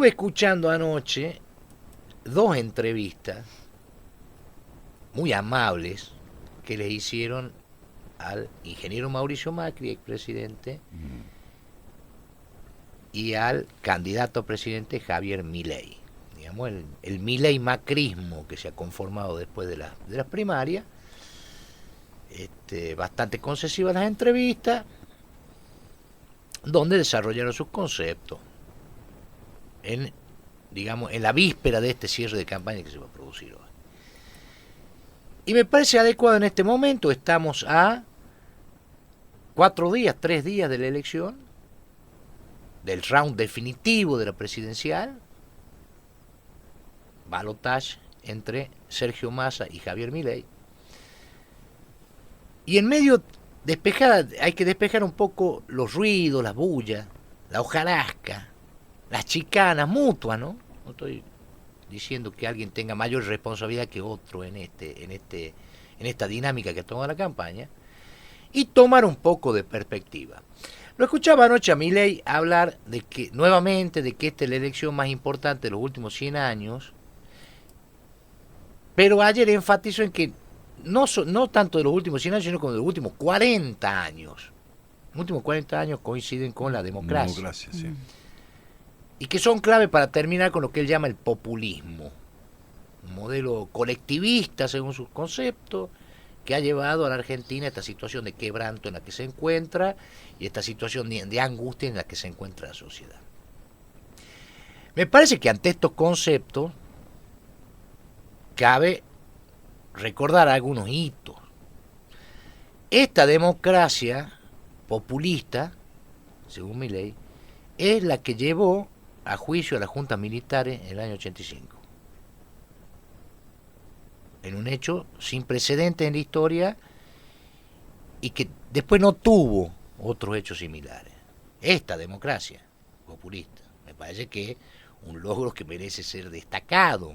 estuve escuchando anoche 2 entrevistas muy amables que le hicieron al ingeniero Mauricio Macri, expresidente, y al candidato a presidente Javier Milei. Digamos, el Milei macrismo que se ha conformado después de las primarias, bastante concesivas las entrevistas, donde desarrollaron sus conceptos en, digamos, en la víspera de este cierre de campaña que se va a producir hoy. Y me parece adecuado en este momento. Estamos a 3 días de la elección, del round definitivo de la presidencial, balotaje entre Sergio Massa y Javier Milei. Y en medio hay que despejar un poco los ruidos, las bullas, la hojarasca, las chicanas mutuas, ¿no? No estoy diciendo que alguien tenga mayor responsabilidad que otro en esta dinámica que toma la campaña, y tomar un poco de perspectiva. Lo escuchaba anoche a Milei hablar de que, nuevamente, de que esta es la elección más importante de los últimos 100 años, pero ayer enfatizó en que no tanto de los últimos 100 años, sino como de los últimos 40 años. Los últimos 40 años coinciden con la democracia. Democracia, sí. Y que son clave para terminar con lo que él llama el populismo. Un modelo colectivista, según sus conceptos, que ha llevado a la Argentina a esta situación de quebranto en la que se encuentra y esta situación de angustia en la que se encuentra la sociedad. Me parece que ante estos conceptos cabe recordar algunos hitos. Esta democracia populista, según Milei, es la que llevó a juicio a las juntas militares en el año 85. En un hecho sin precedentes en la historia y que después no tuvo otros hechos similares. Esta democracia populista me parece que es un logro que merece ser destacado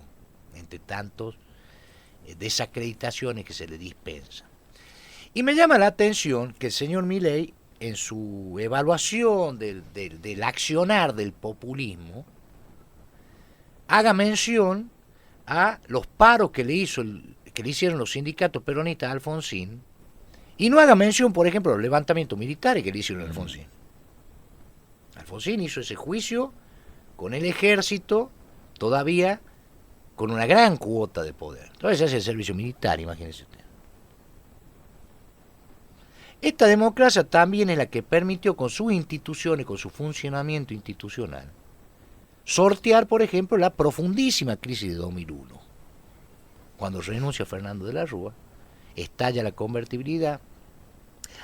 entre tantos desacreditaciones que se le dispensan. Y me llama la atención que el señor Milei, en su evaluación del accionar del populismo, haga mención a los paros que le hicieron los sindicatos peronistas a Alfonsín, y no haga mención, por ejemplo, a los levantamientos militares que le hicieron a Alfonsín. Alfonsín hizo ese juicio con el ejército todavía con una gran cuota de poder. Entonces se hace el servicio militar, imagínese usted. Esta democracia también es la que permitió con sus instituciones, con su funcionamiento institucional, sortear, por ejemplo, la profundísima crisis de 2001. Cuando renuncia Fernando de la Rúa, estalla la convertibilidad,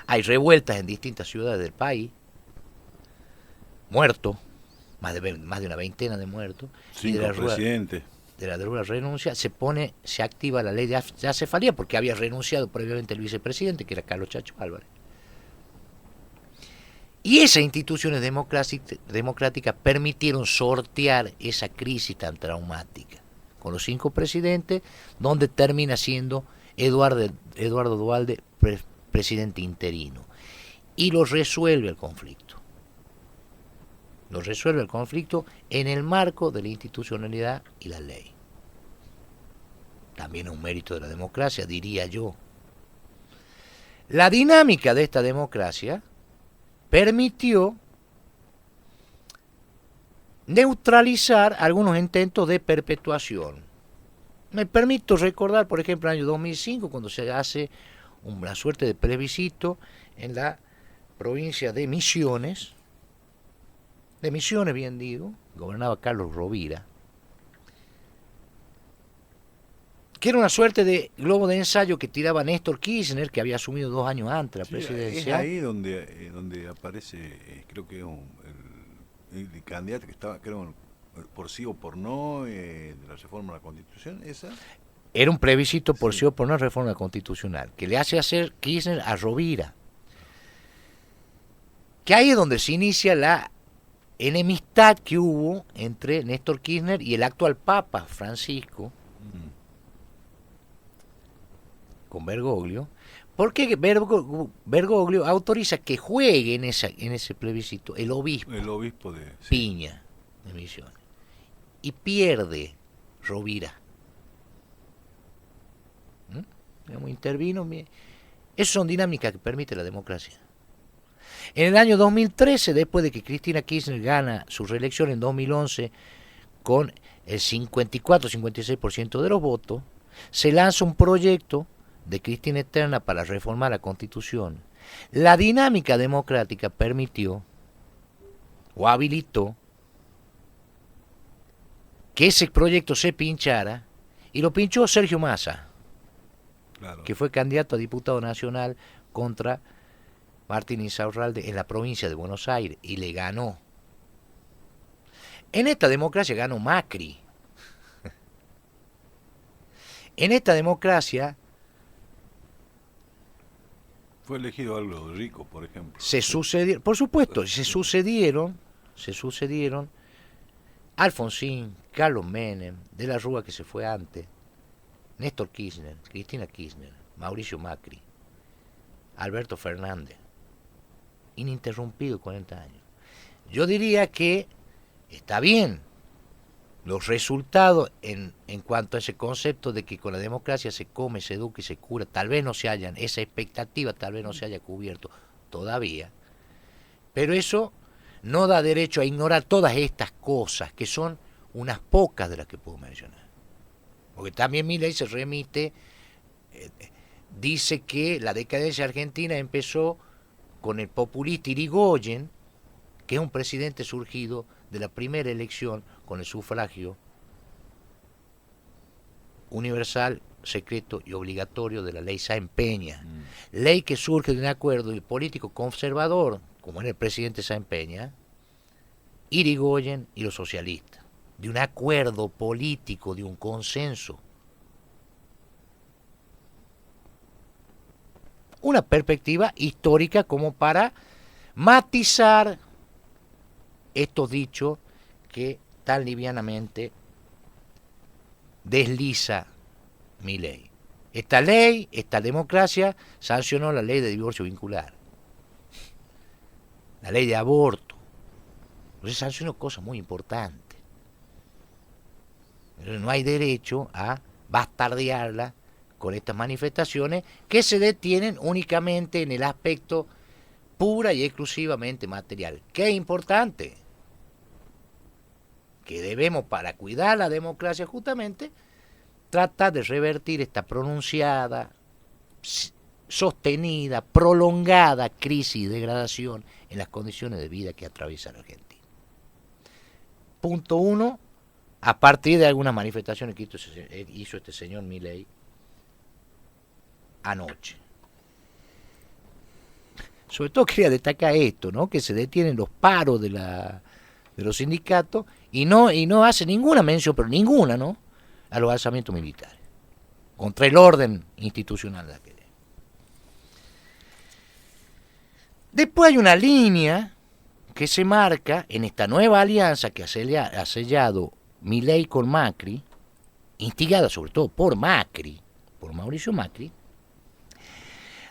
hay revueltas en distintas ciudades del país, muertos, más de una veintena de muertos. 5 presidentes. De la Rúa renuncia, se activa la ley de acefalía, porque había renunciado previamente el vicepresidente, que era Carlos Chacho Álvarez. Y esas instituciones democráticas permitieron sortear esa crisis tan traumática, con los 5 presidentes, donde termina siendo Eduardo Duhalde presidente interino. Y lo resuelve el conflicto. Lo resuelve el conflicto en el marco de la institucionalidad y la ley. También es un mérito de la democracia, diría yo. La dinámica de esta democracia permitió neutralizar algunos intentos de perpetuación. Me permito recordar, por ejemplo, el año 2005, cuando se hace una suerte de plebiscito en la provincia de Misiones, bien digo, gobernaba Carlos Rovira, que era una suerte de globo de ensayo que tiraba Néstor Kirchner, que había asumido 2 años antes la presidencia. Es ahí donde aparece, creo que el candidato que estaba, creo, por sí o por no, de la reforma de la Constitución, esa. Era un plebiscito por sí o por no reforma constitucional, que le hace hacer Kirchner a Rovira. Que ahí es donde se inicia la enemistad que hubo entre Néstor Kirchner y el actual Papa Francisco, con Bergoglio, porque Bergoglio autoriza que juegue en ese plebiscito el obispo de Piña de Misiones. y pierde Rovira. Intervino. Esas son dinámicas que permite la democracia. En el año 2013, después de que Cristina Kirchner gana su reelección en 2011 con el 54-56% de los votos, se lanza un proyecto de Cristina Eterna para reformar la Constitución. La dinámica democrática permitió o habilitó que ese proyecto se pinchara, y lo pinchó Sergio Massa, claro, que fue candidato a diputado nacional contra Martín Insaurralde en la provincia de Buenos Aires, y le ganó. En esta democracia ganó Macri. En esta democracia fue elegido Aldo Rico, por ejemplo. Por supuesto, se sucedieron Alfonsín, Carlos Menem, De la Rúa, que se fue antes, Néstor Kirchner, Cristina Kirchner, Mauricio Macri, Alberto Fernández, ininterrumpido 40 años. Yo diría que está bien los resultados en cuanto a ese concepto de que con la democracia se come, se educa y se cura. Tal vez no se hayan, esa expectativa tal vez no se haya cubierto todavía, pero eso no da derecho a ignorar todas estas cosas, que son unas pocas de las que puedo mencionar. Porque también Milei se remite, dice que la decadencia argentina empezó con el populista Irigoyen, que es un presidente surgido de la primera elección con el sufragio universal, secreto y obligatorio de la ley Sáenz Peña. Ley que surge de un acuerdo del político conservador, como era el presidente Sáenz Peña, Irigoyen y los socialistas, de un acuerdo político, de un consenso. Una perspectiva histórica como para matizar estos dichos que tan livianamente desliza Milei. Esta ley, esta democracia, sancionó la ley de divorcio vincular, la ley de aborto. Entonces sancionó cosas muy importantes. Pero no hay derecho a bastardearla con estas manifestaciones que se detienen únicamente en el aspecto pura y exclusivamente material. ¿Qué es importante? Que debemos, para cuidar la democracia justamente, tratar de revertir esta pronunciada, sostenida, prolongada crisis y degradación en las condiciones de vida que atraviesa la Argentina. Punto 1, a partir de algunas manifestaciones que hizo este señor Milei anoche. Sobre todo quería destacar esto, ¿no? Que se detienen los paros de los sindicatos y no hace ninguna mención, pero ninguna, ¿no?, a los alzamientos militares contra el orden institucional de aquel. Después hay una línea que se marca en esta nueva alianza que ha sellado Milei con Macri, instigada sobre todo por Macri, por Mauricio Macri,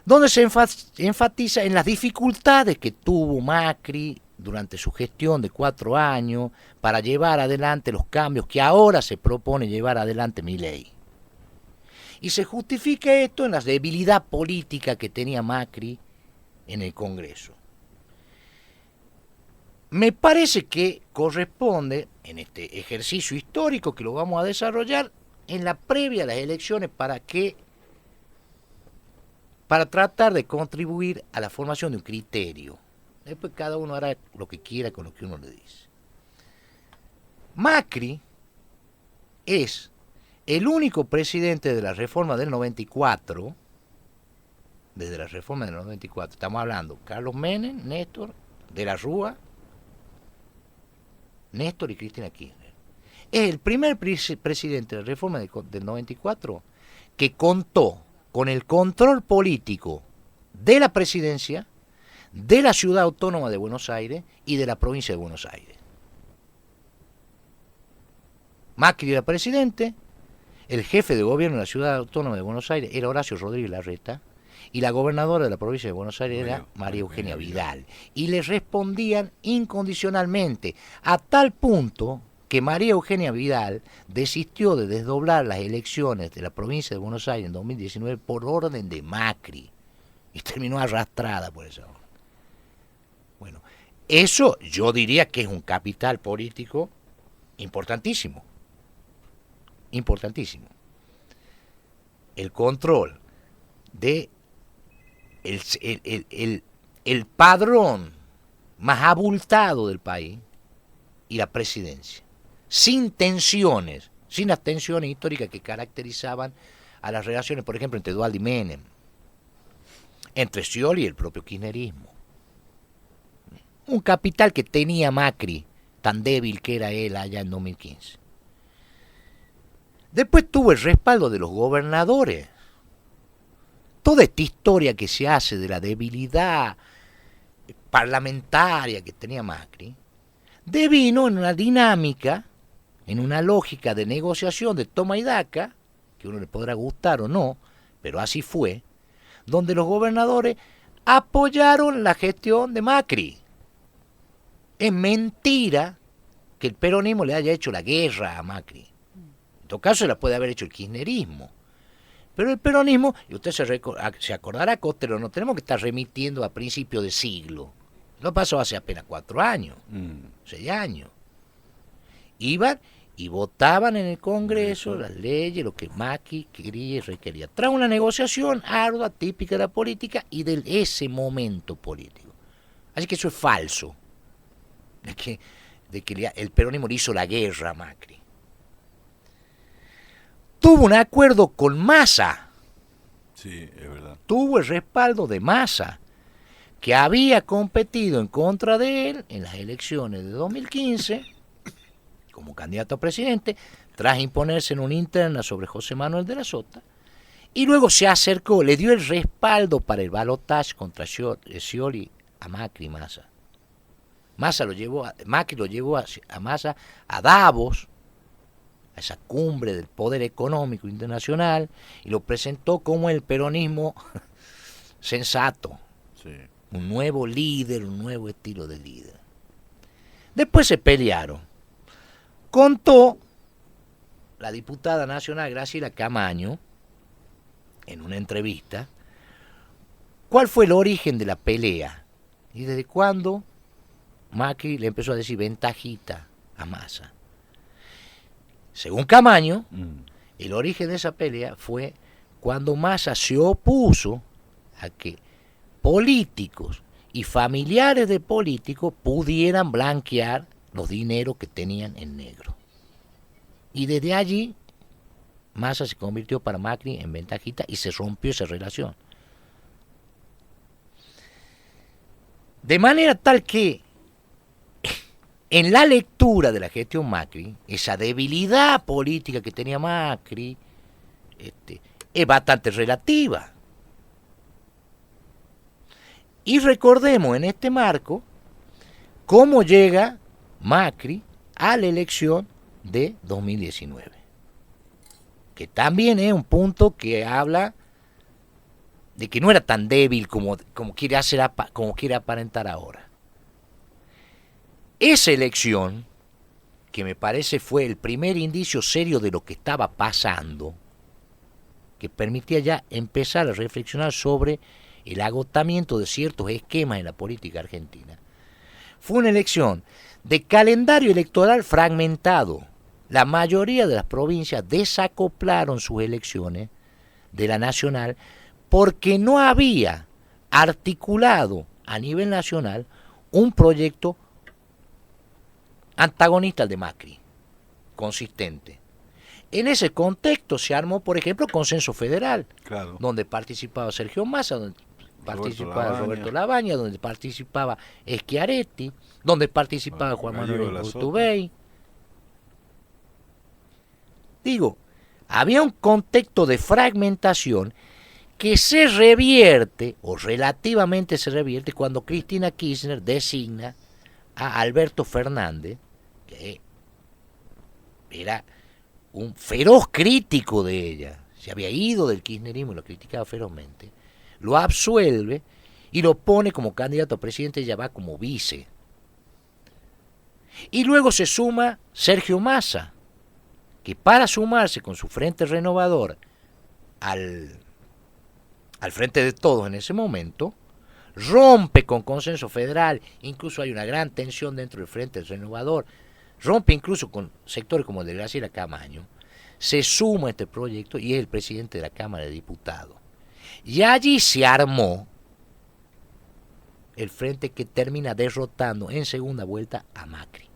donde se enfatiza en las dificultades que tuvo Macri durante su gestión de 4 años para llevar adelante los cambios que ahora se propone llevar adelante Milei. Y se justifica esto en la debilidad política que tenía Macri en el Congreso. Me parece que corresponde, en este ejercicio histórico que lo vamos a desarrollar, en la previa a las elecciones, para tratar de contribuir a la formación de un criterio. Después cada uno hará lo que quiera con lo que uno le dice. Macri es el único presidente de la reforma del 94, desde la reforma del 94, estamos hablando Carlos Menem, Néstor, De la Rúa, Néstor y Cristina Kirchner. Es el primer presidente de la reforma del 94 que contó con el control político de la presidencia, de la ciudad autónoma de Buenos Aires y de la provincia de Buenos Aires. Macri era presidente, el jefe de gobierno de la ciudad autónoma de Buenos Aires era Horacio Rodríguez Larreta, y la gobernadora de la provincia de Buenos Aires era María Eugenia Vidal. Y le respondían incondicionalmente, a tal punto que María Eugenia Vidal desistió de desdoblar las elecciones de la provincia de Buenos Aires en 2019 por orden de Macri y terminó arrastrada por esa orden. Bueno, eso yo diría que es un capital político importantísimo, importantísimo. El control de el padrón más abultado del país y la presidencia, sin tensiones, sin las tensiones históricas que caracterizaban a las relaciones, por ejemplo, entre Duhalde y Menem, entre Scioli y el propio kirchnerismo. Un capital que tenía Macri, tan débil que era él allá en 2015. Después tuvo el respaldo de los gobernadores. Toda esta historia que se hace de la debilidad parlamentaria que tenía Macri, devino en una dinámica, en una lógica de negociación de toma y daca, que a uno le podrá gustar o no, pero así fue, donde los gobernadores apoyaron la gestión de Macri. Es mentira que el peronismo le haya hecho la guerra a Macri. En todo caso, se la puede haber hecho el kirchnerismo. Pero el peronismo, y usted se acordará, Costero, no tenemos que estar remitiendo a principios de siglo. No pasó hace apenas 4 años, 6 años. Iban y votaban en el Congreso las leyes, lo que Macri quería y requería. Tras una negociación ardua, típica de la política y de ese momento político. Así que eso es falso. De que el peronismo le hizo la guerra a Macri. Tuvo un acuerdo con Massa. Sí, es verdad. Tuvo el respaldo de Massa, que había competido en contra de él en las elecciones de 2015 como candidato a presidente, tras imponerse en una interna sobre José Manuel de la Sota, y luego se acercó, le dio el respaldo para el balotaje contra Scioli a Macri y Massa. Macri lo llevó a Massa a Davos, a esa cumbre del poder económico internacional, y lo presentó como el peronismo sensato, sí, un nuevo líder, un nuevo estilo de líder. Después se pelearon. Contó la diputada nacional Graciela Camaño, en una entrevista, cuál fue el origen de la pelea y desde cuándo Macri le empezó a decir ventajita a Massa. Según Camaño, el origen de esa pelea fue cuando Massa se opuso a que políticos y familiares de políticos pudieran blanquear los dineros que tenían en negro. Y desde allí, Massa se convirtió para Macri en ventajita y se rompió esa relación. De manera tal que en la lectura de la gestión Macri, esa debilidad política que tenía Macri es bastante relativa. Y recordemos en este marco cómo llega Macri a la elección de 2019, que también es un punto que habla de que no era tan débil como quiere aparentar ahora. Esa elección, que me parece fue el primer indicio serio de lo que estaba pasando, que permitía ya empezar a reflexionar sobre el agotamiento de ciertos esquemas en la política argentina, fue una elección de calendario electoral fragmentado. La mayoría de las provincias desacoplaron sus elecciones de la nacional porque no había articulado a nivel nacional un proyecto antagonista al de Macri, consistente. En ese contexto se armó, por ejemplo, Consenso Federal, claro, donde participaba Sergio Massa, donde participaba Roberto Labaña, donde participaba Schiaretti, donde participaba Juan Manuel Urtubey. Digo, había un contexto de fragmentación que se revierte, o relativamente se revierte, cuando Cristina Kirchner designa a Alberto Fernández, que era un feroz crítico de ella, se había ido del kirchnerismo y lo criticaba ferozmente, lo absuelve y lo pone como candidato a presidente, ella va como vice. Y luego se suma Sergio Massa, que para sumarse con su Frente Renovador al Frente de Todos en ese momento, rompe con consenso federal, incluso hay una gran tensión dentro del Frente Renovador, rompe incluso con sectores como el de Graciela Camaño, se suma a este proyecto y es el presidente de la Cámara de Diputados. Y allí se armó el frente que termina derrotando en segunda vuelta a Macri,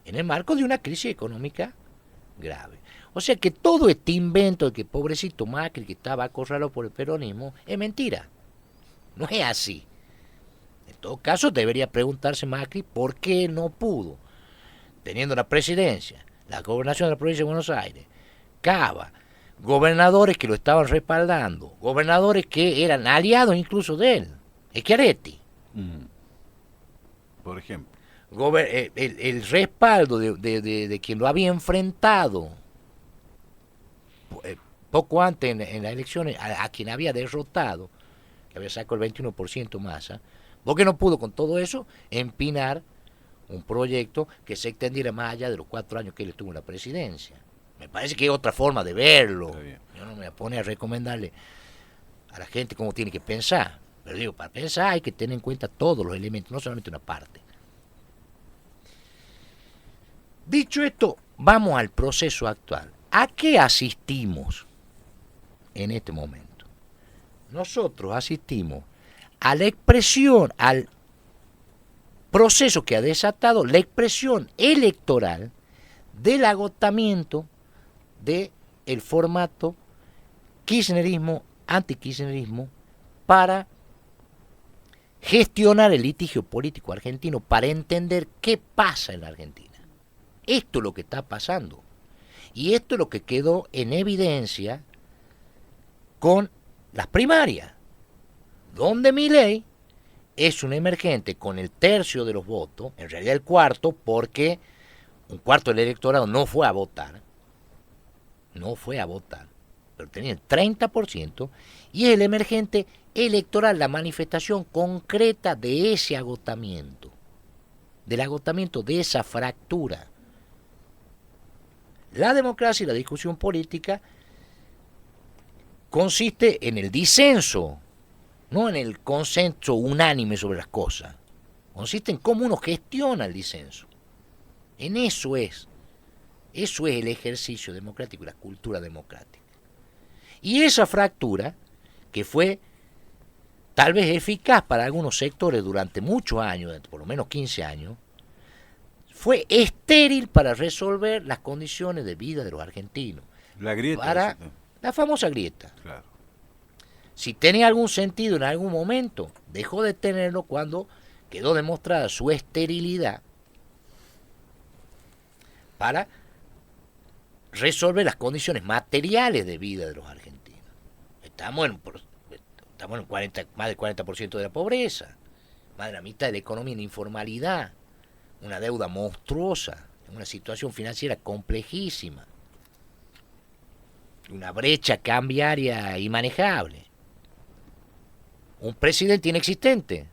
en el marco de una crisis económica grave. O sea que todo este invento de que pobrecito Macri que estaba acorralado por el peronismo es mentira. No es así. En todo caso debería preguntarse Macri por qué no pudo, teniendo la presidencia, la gobernación de la provincia de Buenos Aires, Cava, gobernadores que lo estaban respaldando, gobernadores que eran aliados incluso de él, Schiaretti. Por ejemplo. El respaldo de quien lo había enfrentado poco antes en las elecciones, a quien había derrotado, que había sacado el 21% Massa, porque no pudo con todo eso empinar un proyecto que se extendiera más allá de los 4 años que él estuvo en la presidencia. Me parece que hay otra forma de verlo. Yo no me pone a recomendarle a la gente cómo tiene que pensar. Pero digo, para pensar hay que tener en cuenta todos los elementos, no solamente una parte. Dicho esto, vamos al proceso actual. ¿A qué asistimos en este momento? Nosotros asistimos a la expresión, al proceso que ha desatado la expresión electoral del agotamiento del formato kirchnerismo, antikirchnerismo, para gestionar el litigio político argentino, para entender qué pasa en la Argentina. Esto es lo que está pasando. Y esto es lo que quedó en evidencia con las primarias, donde Milei es un emergente con el tercio de los votos, en realidad el cuarto, porque un cuarto del electorado no fue a votar, pero tenía el 30%, y es el emergente electoral, la manifestación concreta de ese agotamiento, del agotamiento de esa fractura. La democracia y la discusión política consiste en el disenso, no en el consenso unánime sobre las cosas. Consiste en cómo uno gestiona el disenso. En eso es el ejercicio democrático y la cultura democrática. Y esa fractura, que fue tal vez eficaz para algunos sectores durante muchos años, por lo menos 15 años, fue estéril para resolver las condiciones de vida de los argentinos. La grieta. Para la famosa grieta. Claro. Si tenía algún sentido en algún momento, dejó de tenerlo cuando quedó demostrada su esterilidad para resolver las condiciones materiales de vida de los argentinos. Estamos en más del 40% de la pobreza, más de la mitad de la economía en informalidad, una deuda monstruosa, una situación financiera complejísima, una brecha cambiaria inmanejable, un presidente inexistente.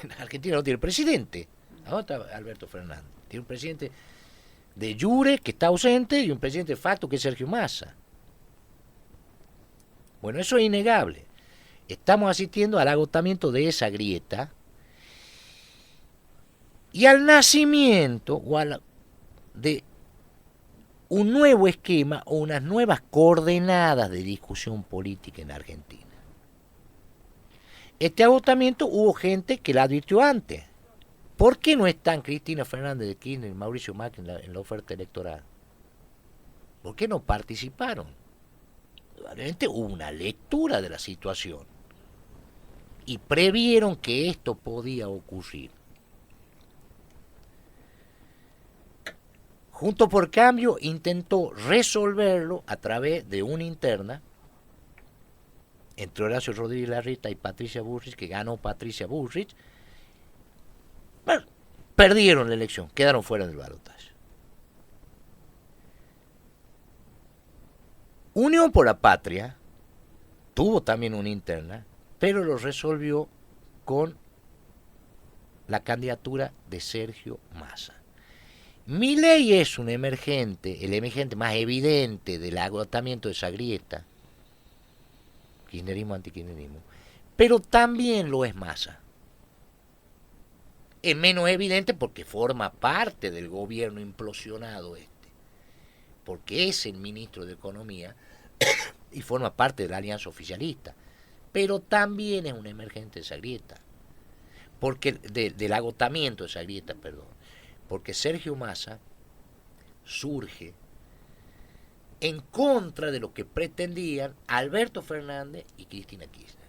En Argentina no tiene presidente. ¿Dónde está Alberto Fernández? Tiene un presidente de jure que está ausente y un presidente de facto que es Sergio Massa. Bueno, eso es innegable. Estamos asistiendo al agotamiento de esa grieta y al nacimiento de un nuevo esquema o unas nuevas coordenadas de discusión política en Argentina. Este agotamiento hubo gente que la advirtió antes. ¿Por qué no están Cristina Fernández de Kirchner y Mauricio Macri en la oferta electoral? ¿Por qué no participaron? Realmente hubo una lectura de la situación y previeron que esto podía ocurrir. Juntos por Cambio intentó resolverlo a través de una interna entre Horacio Rodríguez Larreta y Patricia Bullrich, que ganó Patricia Bullrich. Bueno, perdieron la elección, quedaron fuera del balotaje. Unión por la Patria tuvo también una interna, pero lo resolvió con la candidatura de Sergio Massa. Milei es un emergente, el emergente más evidente del agotamiento de esa grieta, kirchnerismo, antikirchnerismo, pero también lo es Massa. Es menos evidente porque forma parte del gobierno implosionado porque es el ministro de Economía y forma parte de la alianza oficialista, pero también es un emergente de esa grieta, porque del agotamiento de esa grieta, perdón, porque Sergio Massa surge en contra de lo que pretendían Alberto Fernández y Cristina Kirchner.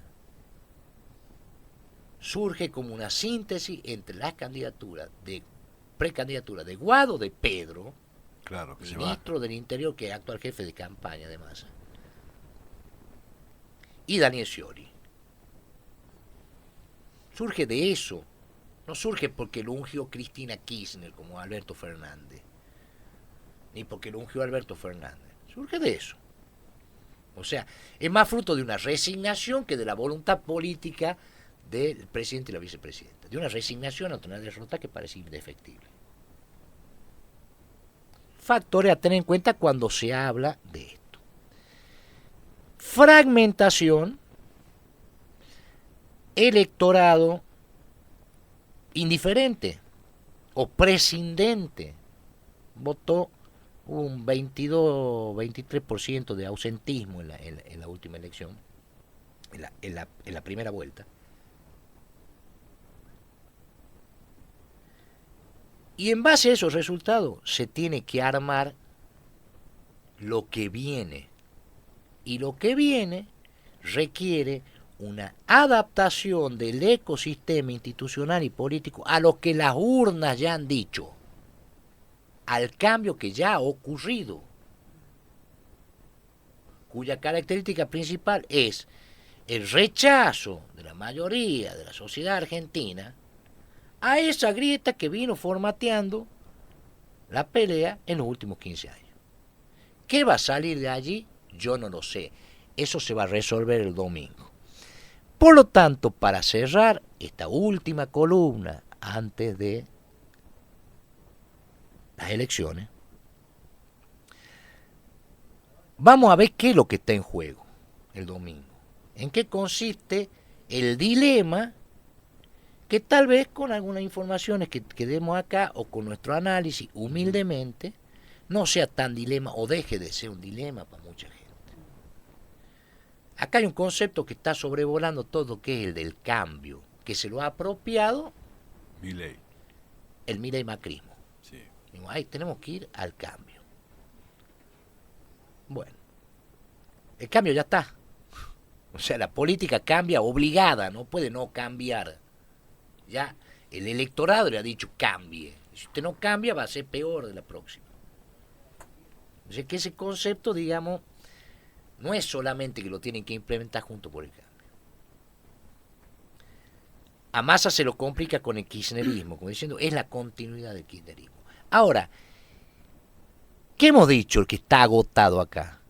Surge como una síntesis entre las candidaturas de precandidatura de Guado de Pedro, claro, que ministro del Interior, que es actual jefe de campaña de Massa, y Daniel Scioli. Surge de eso, no surge porque lo ungió Cristina Kirchner como Alberto Fernández, ni porque lo ungió Alberto Fernández, surge de eso. O sea, es más fruto de una resignación que de la voluntad política del presidente y la vicepresidenta, de una resignación ante una derrota que parece indefectible. Factores a tener en cuenta cuando se habla de esto. Fragmentación, electorado indiferente o prescindente. Votó un 22-23% de ausentismo en la última elección, en la primera vuelta. Y en base a esos resultados se tiene que armar lo que viene. Y lo que viene requiere una adaptación del ecosistema institucional y político a lo que las urnas ya han dicho, al cambio que ya ha ocurrido, cuya característica principal es el rechazo de la mayoría de la sociedad argentina a esa grieta que vino formateando la pelea en los últimos 15 años. ¿Qué va a salir de allí? Yo no lo sé. Eso se va a resolver el domingo. Por lo tanto, para cerrar esta última columna antes de las elecciones, vamos a ver qué es lo que está en juego el domingo. ¿En qué consiste el dilema que tal vez con algunas informaciones que demos acá o con nuestro análisis humildemente no sea tan dilema o deje de ser un dilema para mucha gente? Acá hay un concepto que está sobrevolando todo, que es el del cambio, que se lo ha apropiado Milei. el Milei macrismo. Sí. Digo, ay, tenemos que ir al cambio. Bueno, el cambio ya está. O sea, la política cambia obligada, no puede no cambiar. Ya el electorado le ha dicho cambie. Si usted no cambia va a ser peor de la próxima. O sea que ese concepto, digamos, no es solamente que lo tienen que implementar junto por el cambio. A Massa se lo complica con el kirchnerismo, como diciendo, es la continuidad del kirchnerismo. Ahora, ¿qué hemos dicho el que está agotado acá?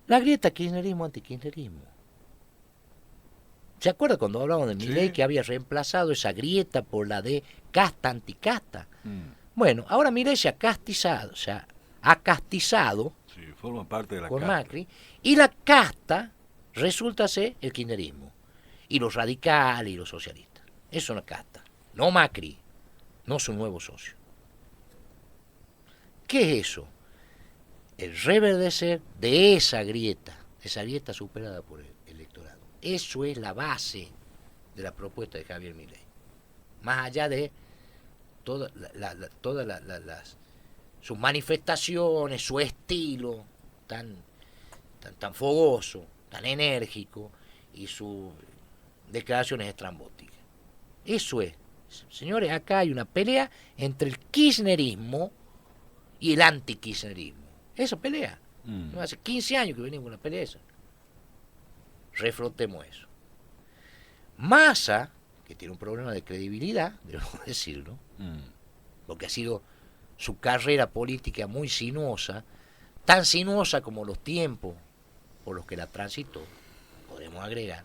La grieta kirchnerismo-antikirchnerismo. ¿Se acuerda cuando hablamos de Milei que había reemplazado esa grieta por la de casta-anticasta? Bueno, ahora Milei se ha castizado, Sí, forma parte de la con casta. Macri, y la casta resulta ser el kirchnerismo, y los radicales y los socialistas. Eso es una casta, no Macri, no su nuevo socio. ¿Qué es eso? El reverdecer de esa grieta superada por el electorado. Eso es la base de la propuesta de Javier Milei. Más allá de todas sus manifestaciones, su estilo tan fogoso, tan enérgico y sus declaraciones estrambóticas. Eso es. Señores, acá hay una pelea entre el kirchnerismo y el antikirchnerismo. Esa pelea. Hace 15 años que venimos con la pelea esa. Reflotemos eso. Massa, que tiene un problema de credibilidad, debemos decirlo, porque ha sido su carrera política muy sinuosa, tan sinuosa como los tiempos por los que la transitó, podemos agregar,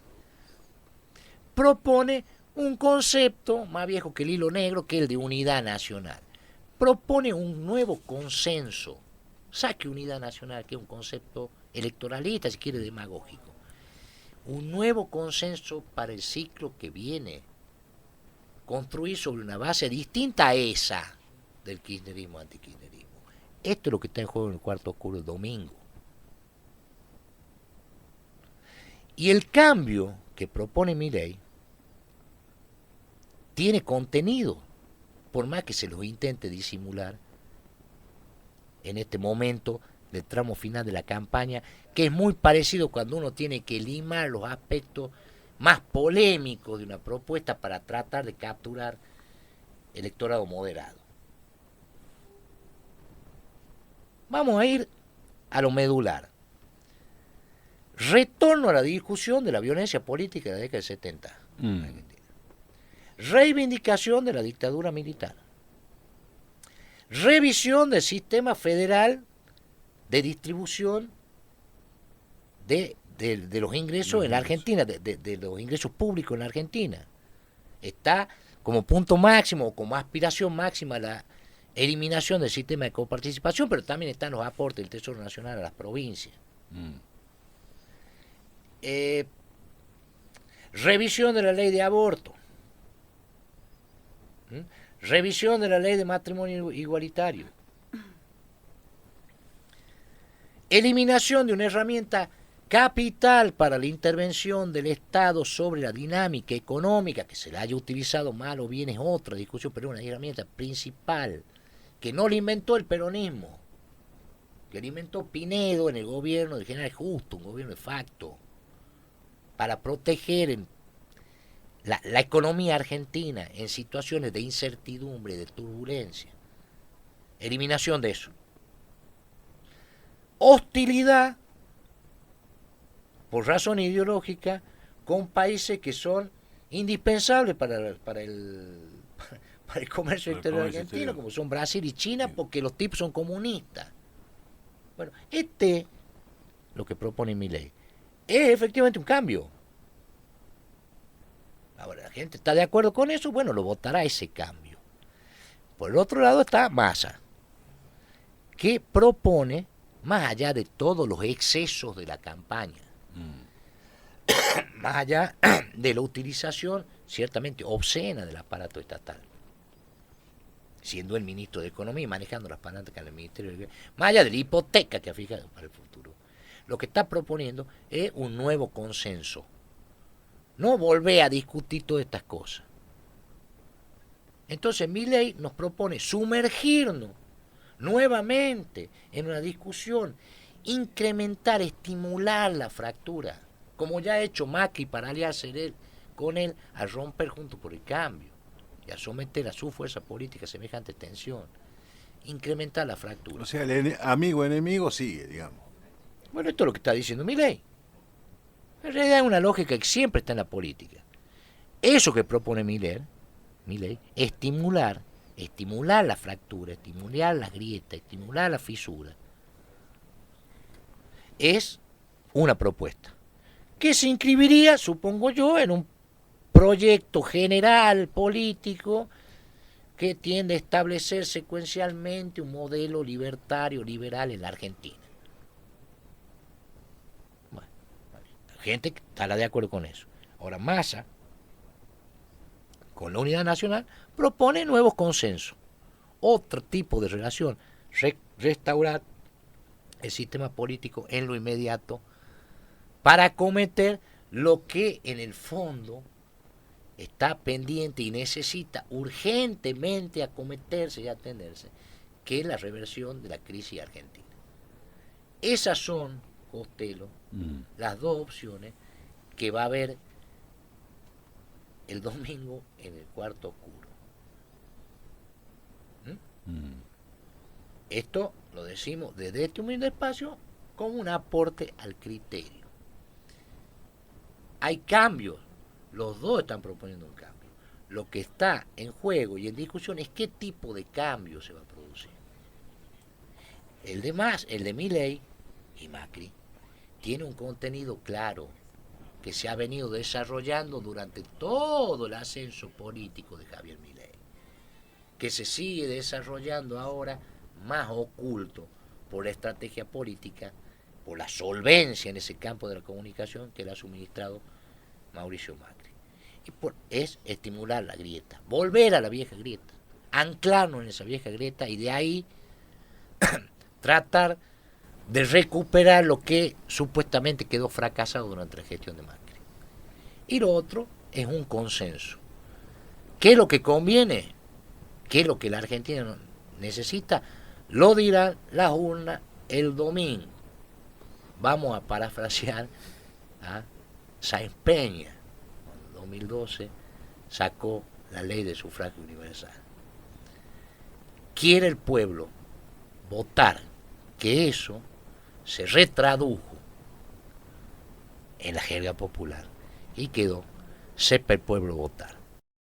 propone un concepto más viejo que el hilo negro, que es el de unidad nacional. propone un nuevo consenso. Saque unidad nacional, que es un concepto electoralista, si quiere demagógico. Un nuevo consenso para el ciclo que viene. Construir sobre una base distinta a esa del kirchnerismo antikirchnerismo. Esto es lo que está en juego en el cuarto oscuro el domingo. Y el cambio que propone Milei tiene contenido, por más que se los intente disimular en este momento del tramo final de la campaña, que es muy parecido cuando uno tiene que limar los aspectos más polémicos de una propuesta para tratar de capturar electorado moderado. Vamos a ir a lo medular. Retorno a la discusión de la violencia política de la década del 70. Reivindicación de la dictadura militar. Revisión del sistema federal de distribución de los ingresos en la Argentina, de los ingresos públicos en la Argentina. Está como punto máximo o como aspiración máxima la eliminación del sistema de coparticipación, pero también están los aportes del Tesoro Nacional a las provincias. Revisión de la ley de aborto. Revisión de la ley de matrimonio igualitario. Eliminación de una herramienta capital para la intervención del Estado sobre la dinámica económica, que se la haya utilizado mal o bien es otra discusión, pero es una herramienta principal, que no la inventó el peronismo, que la inventó Pinedo en el gobierno del general Justo, un gobierno de facto, para proteger la economía argentina en situaciones de incertidumbre, de turbulencia. Eliminación de eso. Hostilidad por razón ideológica con países que son indispensables para el comercio exterior argentino, como son Brasil y China, porque los tipos son comunistas. Bueno, lo que propone Milei, es efectivamente un cambio. Ahora, la gente está de acuerdo con eso, bueno, lo votará ese cambio. Por el otro lado está Massa, que propone, más allá de todos los excesos de la campaña, más allá de la utilización ciertamente obscena del aparato estatal, siendo el ministro de Economía y manejando las palancas del Ministerio de Economía, más allá de la hipoteca que ha fijado para el futuro, lo que está proponiendo es un nuevo consenso. No volver a discutir todas estas cosas. Entonces Milei nos propone sumergirnos nuevamente en una discusión, incrementar, estimular la fractura, como ya ha hecho Macri para aliarse con él a romper junto por el cambio y a someter a su fuerza política semejante tensión, incrementar la fractura. O sea, el amigo-enemigo sigue, digamos. Bueno, esto es lo que está diciendo Milei. En realidad es una lógica que siempre está en la política. Eso que propone Milei, estimular la fractura, estimular las grietas, estimular la fisura, es una propuesta que se inscribiría, supongo yo, en un proyecto general político que tiende a establecer secuencialmente un modelo libertario, liberal en la Argentina. Bueno, la gente estará de acuerdo con eso. Ahora, Massa, con la unidad nacional, propone nuevos consensos, otro tipo de relación, restaurar el sistema político en lo inmediato para acometer lo que en el fondo está pendiente y necesita urgentemente acometerse y atenderse, que es la reversión de la crisis argentina. Esas son, Costello, las dos opciones que va a haber el domingo en el cuarto oscuro. Esto lo decimos desde este humilde espacio como un aporte al criterio. Hay cambios, los dos están proponiendo un cambio. Lo que está en juego y en discusión es qué tipo de cambio se va a producir. El de Milei y Macri tiene un contenido claro que se ha venido desarrollando durante todo el ascenso político de Javier Milei, que se sigue desarrollando ahora más oculto por la estrategia política, por la solvencia en ese campo de la comunicación que le ha suministrado Mauricio Macri. Es estimular la grieta, volver a la vieja grieta, anclarnos en esa vieja grieta y de ahí tratar de recuperar lo que supuestamente quedó fracasado durante la gestión de Macri. Y lo otro es un consenso. ¿Qué es lo que conviene? ¿Qué es lo que la Argentina necesita? Lo dirán las urnas el domingo. Vamos a parafrasear a Sáenz Peña, en 2012 sacó la ley de sufragio universal. Quiere el pueblo votar, que eso se retradujo en la jerga popular y quedó sepa el pueblo votar.